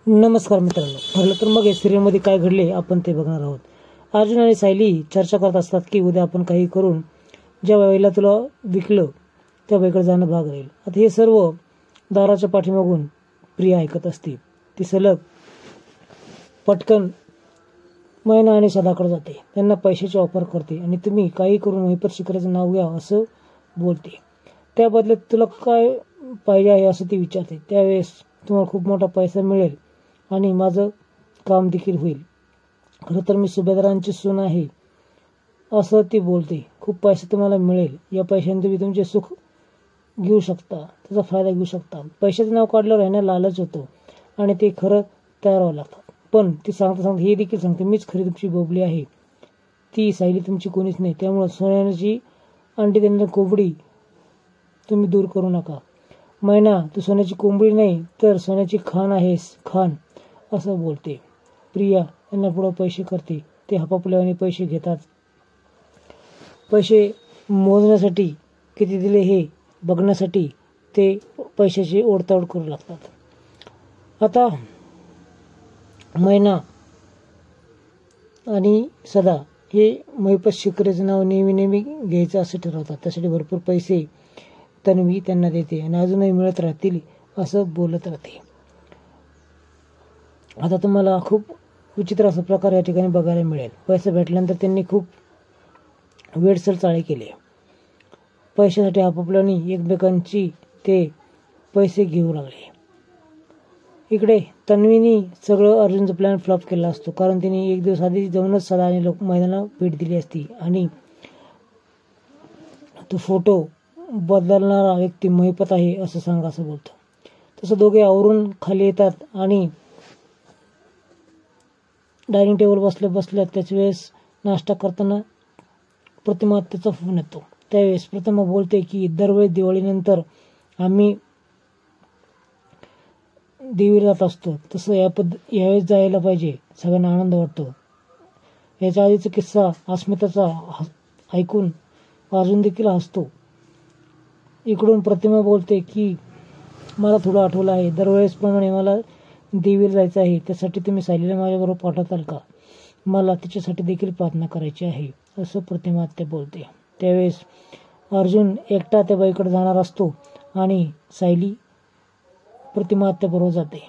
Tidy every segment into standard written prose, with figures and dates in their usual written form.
नमस्कार मित्रांनो, ठरलं तर मग या सिरियलमध्ये काय घडले आपण ते बघणार आहोत. अर्जुन आणि सायली चर्चा करत असतात की उद्या आपण काही करून ज्या बाईला तुला विकलं त्या बाईकडे जाणं भाग राहील. आता हे सर्व दाराच्या पाठीमागून प्रिया ऐकत असते. ती सलग पटकन मैना आणि सदाकडे जाते. त्यांना पैशाची ऑफर करते आणि तुम्ही काही करून महिपत शिखराचं नाव घ्या असं बोलते. त्या बदल्यात तुला काय पाहिजे आहे असं ती विचारते. त्यावेळेस तुम्हाला खूप मोठा पैसा मिळेल आणि माझं काम देखील होईल. खरं तर मी सुभेदारांची सून आहे असं ती बोलते. खूप पैसा तुम्हाला मिळेल. या पैशाने तुम्ही तुमचे सुख घेऊ शकता, त्याचा फायदा घेऊ शकता. पैशाचं नाव काढल्यावर ह्यांना लालच होतो आणि ते खरं तयार व्हावं लागतात. पण ती सांगता हे देखील सांगते, मीच खरी तुमची बोबली आहे, ती सायली तुमची कोणीच नाही. त्यामुळे सोन्याची अंडी देणारी कोंबडी तुम्ही दूर करू नका. मैना, तू सोन्याची कोंबडी नाही तर सोन्याची खान आहेस, खान असं बोलते. प्रिया यांना पुढे पैसे करते. ते हपापल्याने पैसे घेतात. पैसे मोजण्यासाठी किती दिले हे बघण्यासाठी ते पैशाची ओढताओढ करू लागतात. आता मैना आणि सदा हे महिपत शिखरेचं नाव नेहमी घ्यायचं असं ठरवतात. त्यासाठी भरपूर पैसे तन्वी त्यांना देते आणि अजूनही मिळत राहतील असं बोलत राहते. आता तुम्हाला खूप विचित्र असा प्रकार या ठिकाणी बघायला मिळेल. पैसा भेटल्यानंतर त्यांनी खूप वेडसर चाळे केले. पैशासाठी आपापल्याने एकमेकांची ते पैसे घेऊ लागले. इकडे तन्वीनी सगळं अर्जुनचं प्लॅन फ्लॉप केला असतो, कारण तिने एक दिवस आधी जाऊनच सदा आणि मैदानाला भेट दिली असती आणि तो फोटो बदलणारा व्यक्ती महिपत आहे असं सांगा असं बोलतो. तसं दोघे आवरून खाली येतात आणि डायनिंग टेबल बसल्या त्याच वेळेस नाश्ता करताना प्रतिमा त्याचा फोन येतो. त्यावेळेस प्रतिमा बोलते की दरवेळेस दिवाळीनंतर आम्ही देवीला जात असतो, तसं यावेळेस जायला पाहिजे, सगळ्यांना आनंद वाटतो. याच्या आधीचा किस्सा अस्मिताचा ऐकून अर्जुन देखील हसतो. इकडून प्रतिमा बोलते की मला थोडं आठवलं आहे, दरवेळेसप्रमाणे मला देवीला जायचं आहे, त्यासाठी तुम्ही सायलीला माझ्याबरोबर पाठवताल का? मला तिच्यासाठी देखील प्रार्थना करायची आहे असं प्रतिमा ते बोलते. त्यावेळेस अर्जुन एकटा त्या बाईकडे जाणार असतो आणि सायली प्रतिमा बरोबर जाते.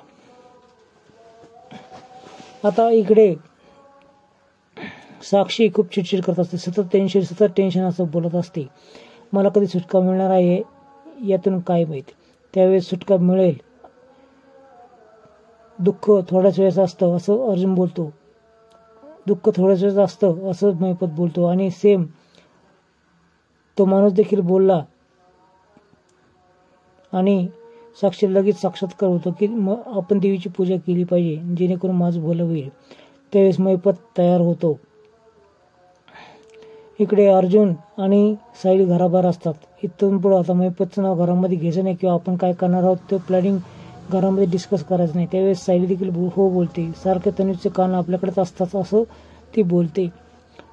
आता इकडे साक्षी खूप चिडचिड करत असते. सतत टेन्शन असं बोलत असते. मला कधी सुटका मिळणार आहे यातून काय माहीत. त्यावेळेस सुटका मिळेल. दुःख थोड्याच वेळेस असतं असं अर्जुन बोलतो. दुःख थोड्याच वेळेस असतं असं महिपत बोलतो आणि सेम तो माणूस देखील बोलला आणि साक्षी लगेच साक्षात्कार होतो की आपण देवीची पूजा केली पाहिजे जेणेकरून माझं भलं होईल. त्यावेळेस महिपत तयार होतो. इकडे अर्जुन आणि सायली घराबाहेर असतात. इथून पुढे आता महिपतचं नाव घरामध्ये घ्यायचं नाही किंवा आपण काय करणार आहोत ते प्लॅनिंग घरामध्ये डिस्कस करायचं नाही. त्यावेळेस सायली देखील हो बोलते. सारखे तन्वीचे कान आपल्याकडेच असतात असं ती बोलते.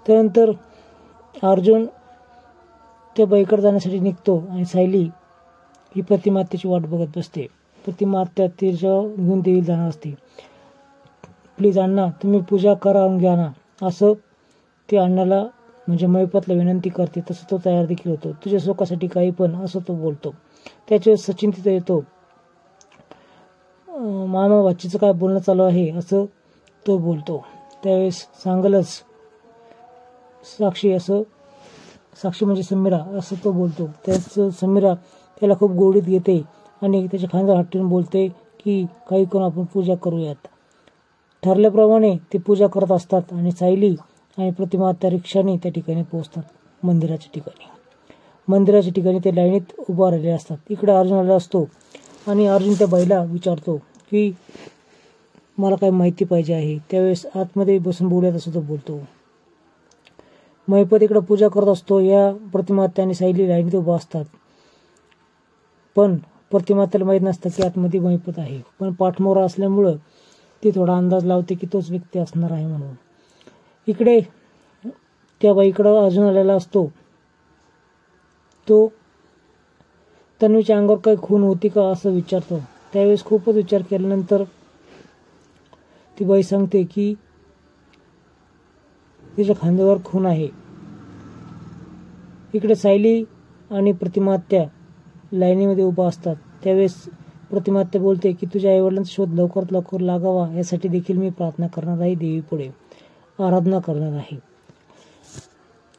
त्यानंतर अर्जुन त्या बाईकडे जाण्यासाठी निघतो आणि सायली ही प्रतिमा आत्याची वाट बघत बसते. प्रतिमा आत्या तिच्या घेऊन देवीला जाणार असते. प्लीज अण्णा, तुम्ही पूजा करून घ्या ना असं ती अण्णाला म्हणजे महिपतला विनंती करते. तसं तो तयार देखील होतो. तुझ्या सुखासाठी काही पण असं तो बोलतो. त्याच्यावेळेस सचिन तिथं येतो. मामा भाचीचं काय बोलणं चालू आहे असं तो बोलतो. त्यावेळेस सांगलच साक्षी म्हणजे समीरा असं तो बोलतो. त्याचं समीरा त्याला खूप गोडीत घेते आणि त्याच्या खांद्यावर हात ठेवून बोलते की काही करून आपण पूजा करूयात. ठरल्याप्रमाणे ते पूजा करत असतात आणि सायली आणि प्रतिमा त्या रिक्षाने त्या ठिकाणी पोहोचतात. मंदिराच्या ठिकाणी ते लाईनीत उभा राहिले असतात. इकडे अर्जुन आला असतो आणि अर्जुन त्या बाईला विचारतो की मला काय माहिती पाहिजे आहे. त्यावेळेस आतमध्ये बसून बोलत असं तो बोलतो. महिपत इकडे पूजा करत असतो. या प्रतिमा आणि सायली लाईनीत उभा असतात. पण प्रतिमा त्याला माहीत नसतं की आतमध्ये महिपत आहे. पण पाठमोरा असल्यामुळं ती थोडा अंदाज लावते की तोच व्यक्ती असणार आहे म्हणून. इकडे त्या बाईकडं अर्जुन आलेला असतो. तो तन्वीच्या अंगावर काही खून होती का असं विचारतो. त्यावेळेस खूपच विचार केल्यानंतर ती बाई सांगते की तिच्या खांद्यावर खून आहे. इकडे सायली आणि प्रतिमात्या लाईनीमध्ये उभा असतात. त्यावेळेस प्रतिमात्या बोलते की तुझ्या आईवडिलांचा शोध लवकरात लवकर लागावा यासाठी देखील मी प्रार्थना करणार आहे, देवीपुढे आराधना करणार आहे.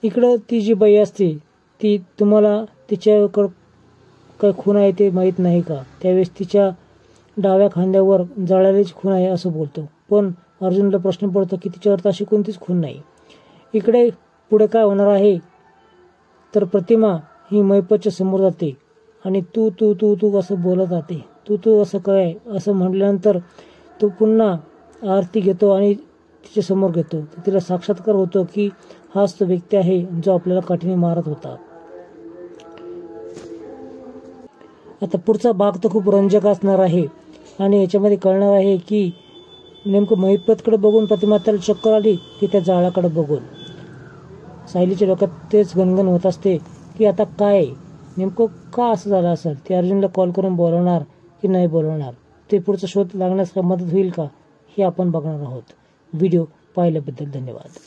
इकडं ती जी बाई असते ती तुम्हाला तिच्याकडं काय खून आहे ते माहीत नाही का? त्यावेळेस तिच्या डाव्या खांद्यावर जळालेली खून आहे असं बोलतो. पण अर्जुनला प्रश्न पडतो की तिच्यावर अशी कोणतीच खून नाही. इकडे पुढे काय होणार आहे तर प्रतिमा ही महिपतच्या समोर जाते आणि तू तू तू तू असं बोलत जाते. तू तू असं काय असं म्हटल्यानंतर तो पुन्हा आरती घेतो आणि तिच्या समोर घेतो. तिला साक्षात्कार होतो की हाच तो व्यक्ती आहे जो आपल्याला काठीने मारत होता. आता पुढचा भाग तर खूप रंजक असणार आहे आणि याच्यामध्ये कळणार आहे की नेमकं महिपतकडे बघून प्रतिमात्याला चक्कर आली की त्या जाळाकडे बघून. सायलीच्या डोक्यात तेच गणगण होत असते की आता काय नेमकं का असं झालं असेल. ते अर्जुनला कॉल करून बोलवणार की नाही बोलवणार, ते पुढचा शोध लागण्यास मदत होईल का हे आपण बघणार आहोत. व्हिडिओ पाहिल्याबद्दल धन्यवाद.